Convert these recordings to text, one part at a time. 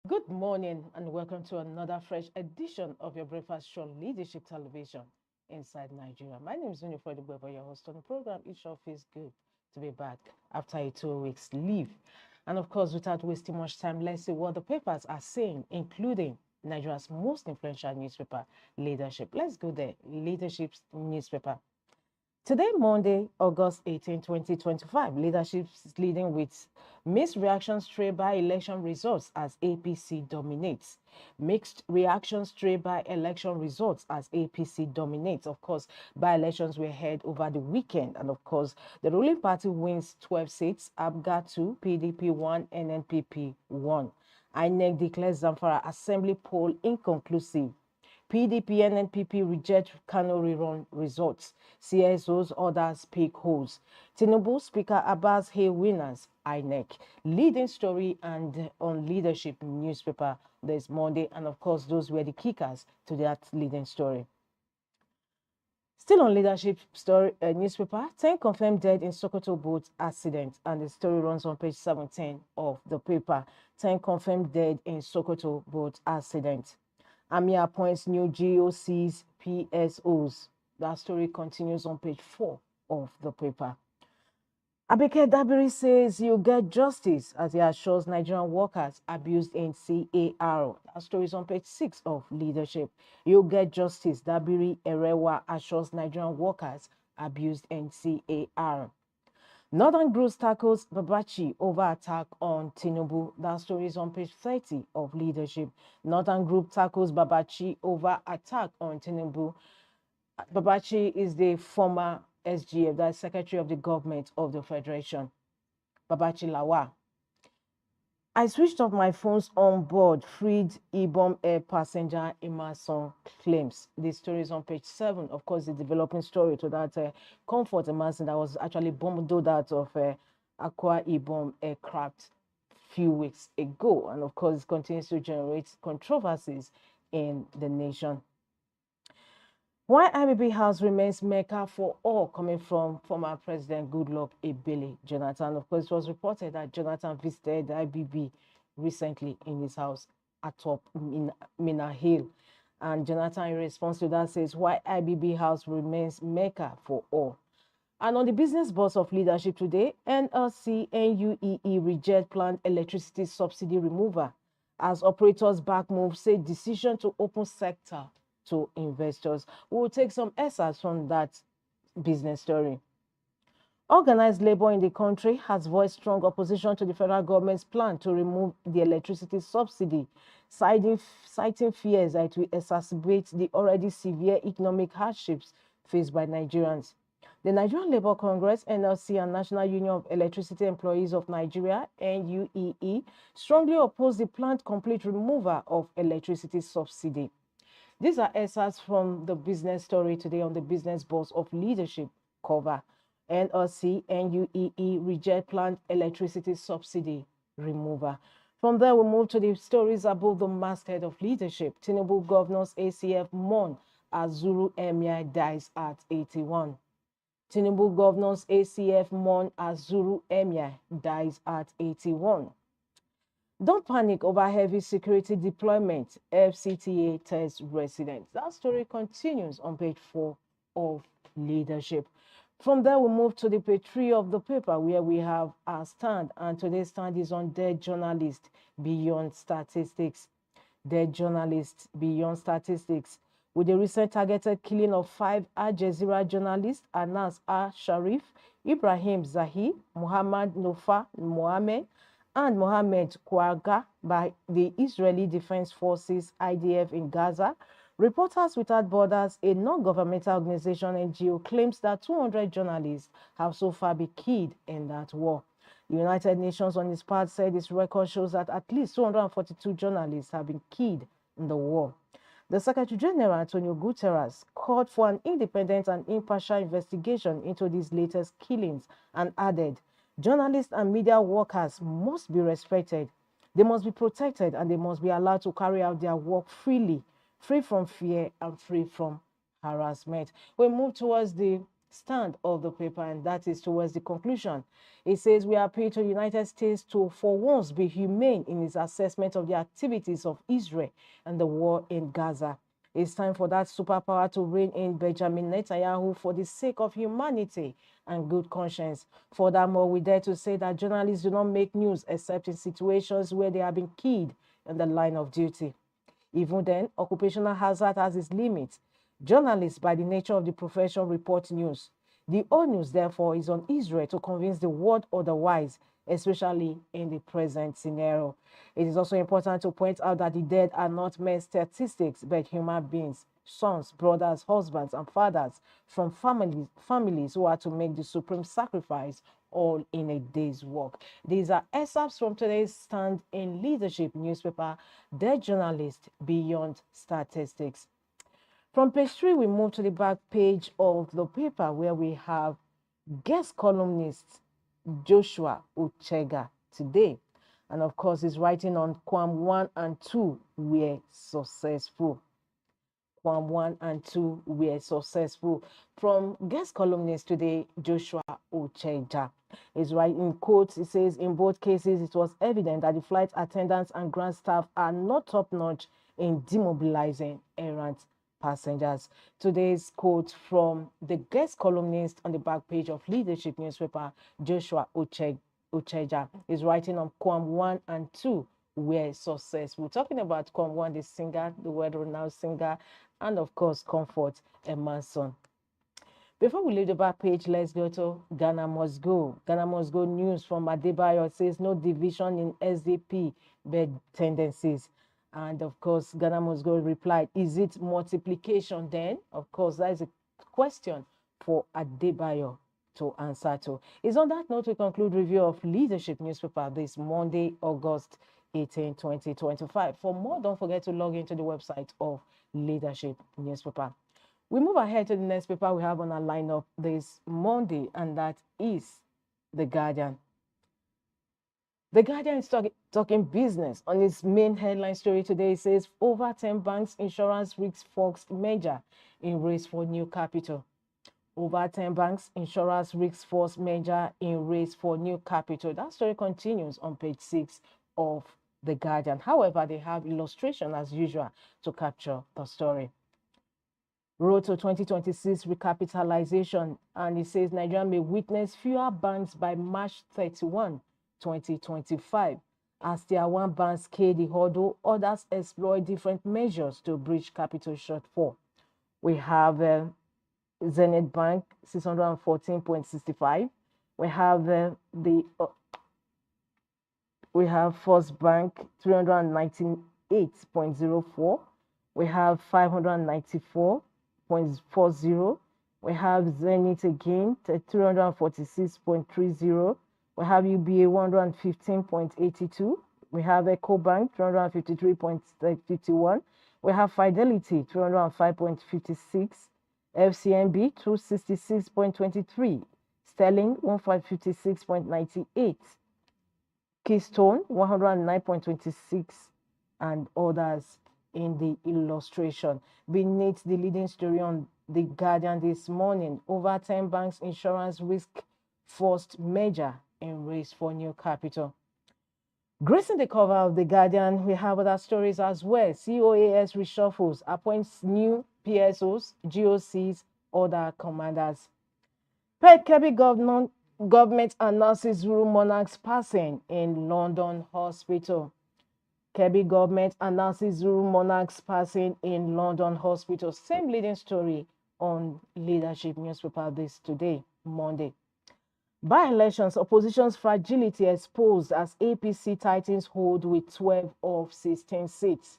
Good morning and welcome to another fresh edition of your breakfast show, Leadership Television, Inside Nigeria. My name is Winifred Weber, your host on the program. It sure feels good to be back after a 2 weeks leave. And of course, without wasting much time, let's see what the papers are saying, including Nigeria's most influential newspaper, Leadership. Let's go there, Leadership's newspaper. Today, Monday, August 18, 2025, leadership is leading with mixed reactions trade by election results as APC dominates. Mixed reactions trade by election results as APC dominates. Of course, by elections were held over the weekend. And of course, the ruling party wins 12 seats, ABGA 2, PDP 1, NNPP 1. INEC declares Zamfara Assembly poll inconclusive. PDP and NPP reject Kano rerun results. CSOs others pick holes. Tinubu Speaker Abbas hail winners. INEC. Leading story and on leadership newspaper this Monday. And of course, those were the kickers to that leading story. Still on leadership story newspaper, 10 confirmed dead in Sokoto boat accident, and the story runs on page 17 of the paper. 10 confirmed dead in Sokoto boat accident. AMI appoints new GOCs, PSOs. That story continues on page 4 of the paper. Abike Dabiri says you get justice as he assures Nigerian workers abused in CAR. That story is on page 6 of leadership. You get justice. Dabiri Erewa assures Nigerian workers abused in CAR. Northern Groups tackles Babachi over attack on Tinubu. That story is on page 30 of leadership. Northern Group tackles Babachi over attack on Tinubu. Babachi is the former SGF, that's Secretary of the Government of the Federation. Babachi Lawa. I switched off my phones on board, freed Ibom Air passenger Emerson claims. This story is on page 7. Of course, the developing story to that Comfort Emerson that was actually bombed out of Akwa Ibom aircraft few weeks ago. And of course, it continues to generate controversies in the nation. Why IBB House remains Mecca for all, coming from former President Goodluck Ebele Jonathan. Of course, it was reported that Jonathan visited the IBB recently in his house atop Mina Hill. And Jonathan, in response to that, says why IBB House remains Mecca for all. And on the business boss of leadership today, NLC NUEE reject planned electricity subsidy removal as operators back move say decision to open sector to investors. We will take some excerpts from that business story. Organized labor in the country has voiced strong opposition to the federal government's plan to remove the electricity subsidy, citing fears that it will exacerbate the already severe economic hardships faced by Nigerians. The Nigerian Labour Congress, NLC, and National Union of Electricity Employees of Nigeria, NUEE, strongly oppose the planned complete removal of electricity subsidy. These are excerpts from the business story today on the Business Boss of Leadership cover. NLC, NUEE reject planned electricity subsidy remover. From there, we move to the stories above the masthead of leadership. Tinubu governors ACF mourn as Zulu Emir dies at 81. Tinubu governors ACF mourn as Zulu Emir dies at 81. Don't panic over heavy security deployment, FCTA tells residents. That story continues on page 4 of leadership. From there, we move to the page 3 of the paper where we have our stand, and today's stand is on dead journalists beyond statistics. Dead journalists beyond statistics. With the recent targeted killing of 5 Al Jazeera journalists, Anas Al-Sharif, Ibrahim Zahi, Muhammad Nofa Mohammed, and Mohammed Kouaga by the Israeli Defense Forces IDF in Gaza, Reporters Without Borders, a non-governmental organization NGO, claims that 200 journalists have so far been killed in that war. The United Nations on its part said its record shows that at least 242 journalists have been killed in the war. The Secretary General, Antonio Guterres, called for an independent and impartial investigation into these latest killings and added, journalists and media workers must be respected. They must be protected and they must be allowed to carry out their work freely, free from fear and free from harassment. We move towards the stand of the paper, and that is towards the conclusion. It says, we appeal to the United States to, for once, be humane in its assessment of the activities of Israel and the war in Gaza. It's time for that superpower to rein in Benjamin Netanyahu for the sake of humanity and good conscience. Furthermore, we dare to say that journalists do not make news except in situations where they have been killed in the line of duty. Even then, occupational hazard has its limits. Journalists, by the nature of the profession, report news. The onus, therefore, is on Israel to convince the world otherwise, especially in the present scenario. It is also important to point out that the dead are not mere statistics, but human beings, sons, brothers, husbands, and fathers from families who are to make the supreme sacrifice all in a day's work. These are excerpts from today's Stand in Leadership newspaper, Dead Journalist Beyond Statistics. From page 3, we move to the back page of the paper where we have guest columnist Joshua Uchega today. And of course, he's writing on Quam 1 and 2 were successful. Quam 1 and 2 were successful. From guest columnist today, Joshua Uchega. He's writing in quotes, he says, in both cases, it was evident that the flight attendants and ground staff are not top-notch in demobilizing errant passengers. Today's quote from the guest columnist on the back page of Leadership newspaper, Joshua Uchega, is writing on Quam 1 and 2 were successful. Talking about Quam 1, the singer, the world-renowned singer, and of course, Comfort Emerson. Before we leave the back page, let's go to Ghana Must Go. Ghana Must Go news from Adebayo says no division in SDP, but tendencies. And of course, Ghana Must Go replied, is it multiplication then? Of course, that is a question for Adebayo to answer to. It's on that note we conclude review of Leadership newspaper this Monday, August 18, 2025. For more, don't forget to log into the website of Leadership newspaper. We move ahead to the next paper we have on our lineup this Monday, and that is The Guardian. The Guardian is talking business. On its main headline story today, it says, over 10 banks insurance risks forced merger in race for new capital. Over 10 banks insurance risks forced merger in race for new capital. That story continues on page 6 of The Guardian. However, they have illustration as usual to capture the story. Road to 2026 recapitalization, and it says Nigeria may witness fewer banks by March 31, 2025. As Tier 1 banks scale the hurdle, others explore different measures to bridge capital shortfall. We have Zenith Bank 614.65. We have First Bank 398.04. We have 594.40. We have Zenith again 346.30. We have UBA 115.82. We have EcoBank 353.51. We have Fidelity 305.56. FCMB 266.23. Sterling 1556.98. Keystone 109.26, and others in the illustration. Beneath the leading story on The Guardian this morning, over 10 banks insurance risk forced merger in race for new capital. Gracing the cover of The Guardian, we have other stories as well. COAS reshuffles, appoints new PSOs, GOCs, other commanders. Kebbi government announces Zulu monarch's passing in London hospital. Kebbi government announces Zulu monarch's passing in London hospital. Same leading story on Leadership newspaper this today, Monday. By-elections, opposition's fragility exposed as APC tightens hold with 12 of 16 seats.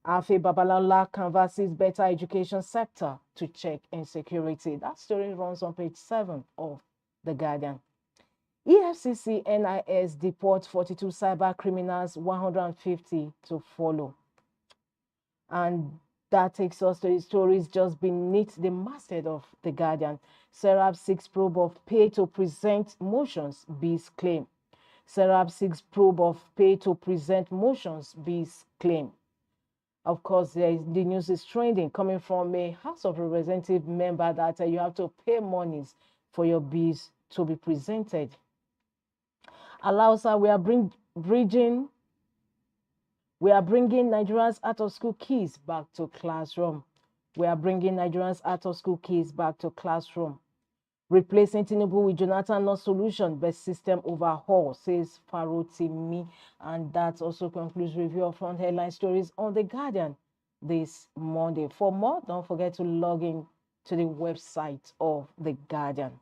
Afe Babalola canvasses better education sector to check insecurity. That story runs on page 7 of The Guardian. EFCC NIS deport 42 cyber criminals, 150 to follow. And that takes us to the stories just beneath the masthead of The Guardian. Serap 6 probe of pay to present motions, B's claim. Serap 6 probe of pay to present motions, B's claim. Of course, the news is trending coming from a House of Representative member that you have to pay monies for your bills to be presented. Allows we are bringing Nigerians out of school kids back to classroom. We are bringing Nigerians out of school kids back to classroom. Replacing Tinubu with Jonathan, not solution, but system overhaul, says Farotimi. And that also concludes review of front headline stories on The Guardian this Monday. For more, don't forget to log in to the website of The Guardian.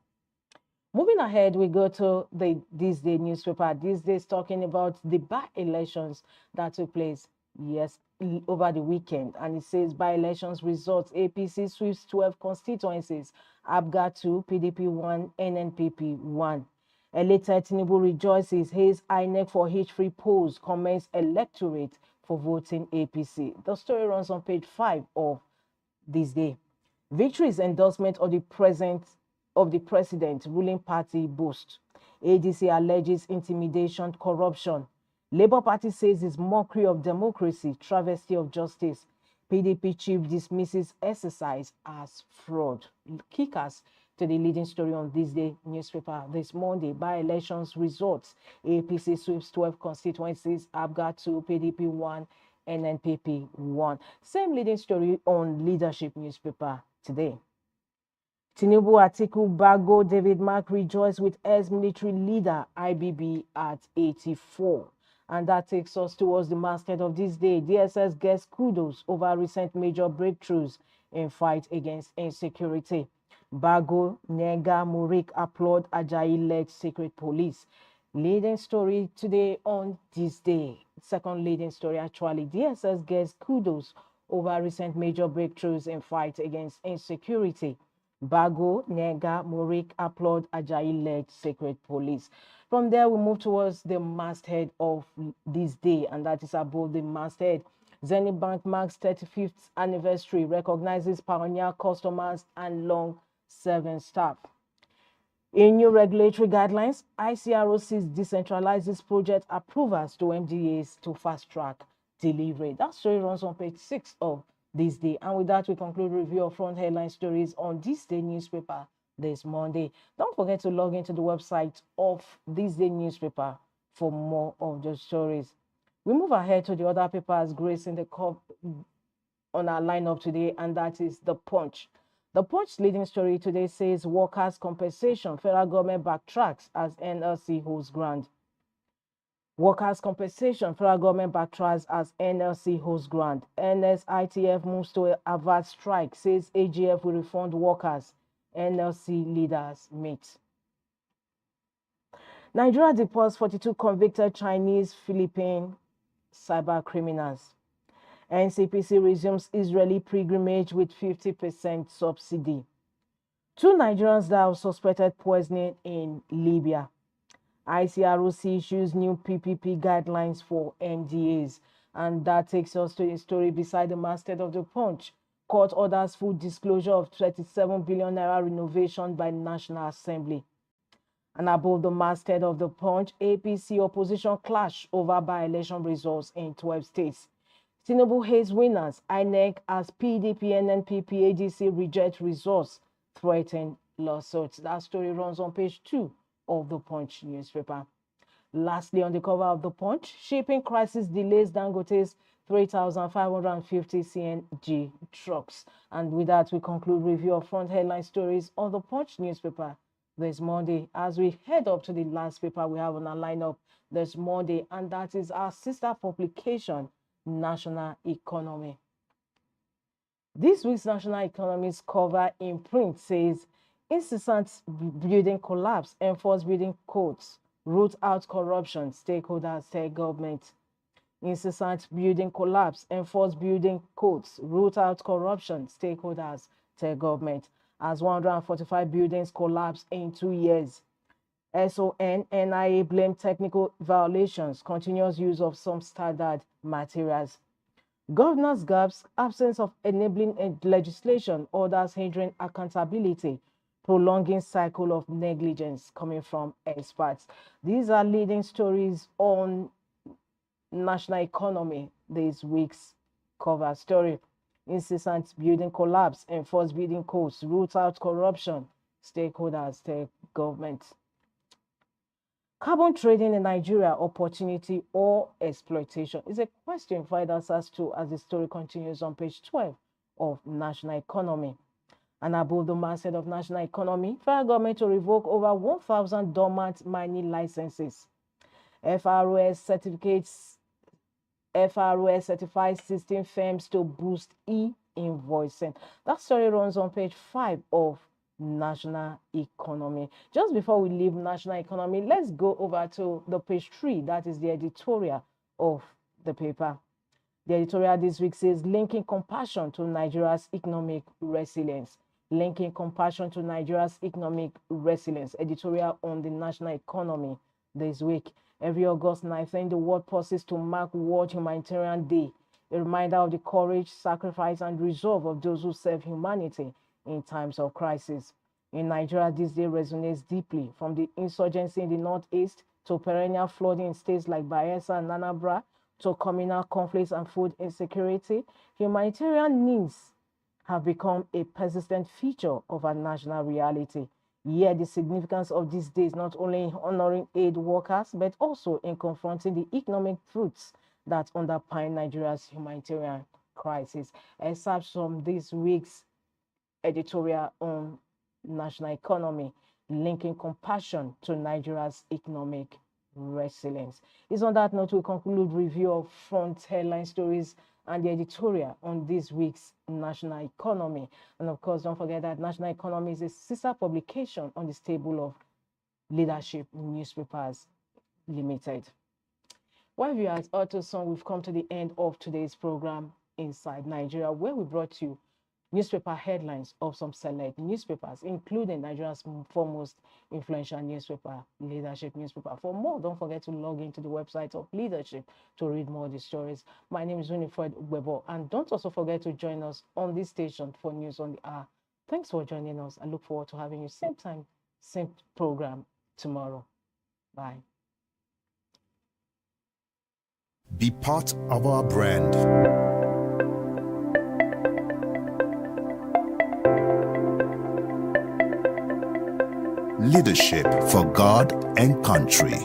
Moving ahead, we go to the THISDAY newspaper. THISDAY is talking about the by-elections that took place over the weekend. And it says by-elections results, APC sweeps 12 constituencies, ABGA 2, PDP 1, NNPP 1. Elected Tinubu rejoices, hails INEC for H-free polls, comments electorate for voting APC. The story runs on page 5 of THISDAY. Victory's endorsement of the president ruling party boast. ADC alleges intimidation, corruption. Labour Party says it's mockery of democracy, travesty of justice. PDP chief dismisses exercise as fraud. Kickers to the leading story on THISDAY newspaper this Monday. By-elections results. APC sweeps 12 constituencies, ABGA 2, PDP 1, NNPP 1. Same leading story on Leadership newspaper today. Tinubu, Atiku, Bago, David Mark rejoice with ex-military leader IBB at 84. And that takes us towards the masthead of this day. DSS gets kudos over recent major breakthroughs in fight against insecurity. Bago, Nega, Murik applaud Ajayi-led secret police. Leading story today on THISDAY. Second leading story actually. DSS gets kudos over recent major breakthroughs in fight against insecurity. Bago, Nega, Murik applaud Ajayi-led secret police. From there, we move towards the masthead of this day, and that is above the masthead. Zenith Bank marks 35th anniversary, recognizes pioneer customers and long-serving staff. In new regulatory guidelines, ICROC decentralizes project approvals to MDAs to fast-track delivery. That story runs on page 6 of THISDAY. And with that, we conclude review of front headline stories on THISDAY newspaper this Monday. Don't forget to log into the website of THISDAY newspaper for more of the stories. We move ahead to the other papers gracing the cup on our lineup today, and that is The Punch. The Punch leading story today says workers' compensation, federal government backtracks as NLC holds ground. Workers' compensation, federal government backtracks as NLC hosts grant. NSITF moves to avert strike, says AGF will refund workers. NLC leaders meet. Nigeria deports 42 convicted Chinese, Philippine cyber criminals. NCPC resumes Israeli pilgrimage with 50% subsidy. 2 Nigerians die of suspected poisoning in Libya. ICROC issues new PPP guidelines for MDAs. And that takes us to a story beside the masthead of The Punch. Court orders full disclosure of 37 billion naira renovation by National Assembly. And above the masthead of The Punch, APC opposition clash over by-election results in 12 states. Tinubu hates winners. INEC as PDP, NNPP, ADC reject results, threaten lawsuits. That story runs on page 2 of The Punch newspaper. Lastly, on the cover of The Punch, shipping crisis delays Dangote's 3,550 CNG trucks. And with that, we conclude review of front headline stories on The Punch newspaper this Monday. As we head up to the last paper we have on our lineup this Monday, and that is our sister publication, National Economy. This week's National Economy's cover in print says, incessant building collapse, enforce building codes, root out corruption, stakeholders tell government. Incessant building collapse, enforce building codes, root out corruption, stakeholders tell government. As 145 buildings collapsed in 2 years. SON, NIA blame technical violations, continuous use of some standard materials. Governance gaps, absence of enabling legislation, orders hindering accountability, prolonging cycle of negligence coming from experts. These are leading stories on National Economy this week's cover story. Incessant building collapse, enforce building codes, root out corruption, stakeholders, state government. Carbon trading in Nigeria, opportunity or exploitation, is a question find answers to as the story continues on page 12 of National Economy. And above the masthead of National Economy, federal government to revoke over 1,000 dormant mining licenses. FROS certifies 16 firms to boost e-invoicing. That story runs on page 5 of National Economy. Just before we leave National Economy, let's go over to the page 3. That is the editorial of the paper. The editorial this week says, linking compassion to Nigeria's economic resilience. Linking compassion to Nigeria's economic resilience. Editorial on the National Economy this week. Every August 9th, the world pauses to mark World Humanitarian Day, a reminder of the courage, sacrifice, and resolve of those who serve humanity in times of crisis. In Nigeria, this day resonates deeply, from the insurgency in the northeast to perennial flooding in states like Bayelsa and Anambra, to communal conflicts and food insecurity. Humanitarian needs have become a persistent feature of our national reality. Yet the significance of this day is not only in honoring aid workers, but also in confronting the economic truths that underpin Nigeria's humanitarian crisis. Excerpts from this week's editorial on National Economy, linking compassion to Nigeria's economic resilience. It's on that note we conclude review of front headline stories and the editorial on this week's National Economy. And of course, don't forget that National Economy is a sister publication on the stable of Leadership Newspapers Limited. Well, viewers, also soon we've come to the end of today's program, Inside Nigeria, where we brought you newspaper headlines of some select newspapers, including Nigeria's foremost influential newspaper, Leadership Newspaper. For more, don't forget to log into the website of Leadership to read more of the stories. My name is Winifred Webo, and don't also forget to join us on this station for News on the Hour. Thanks for joining us. I look forward to having you same time, same program tomorrow. Bye. Be part of our brand. Leadership for God and country.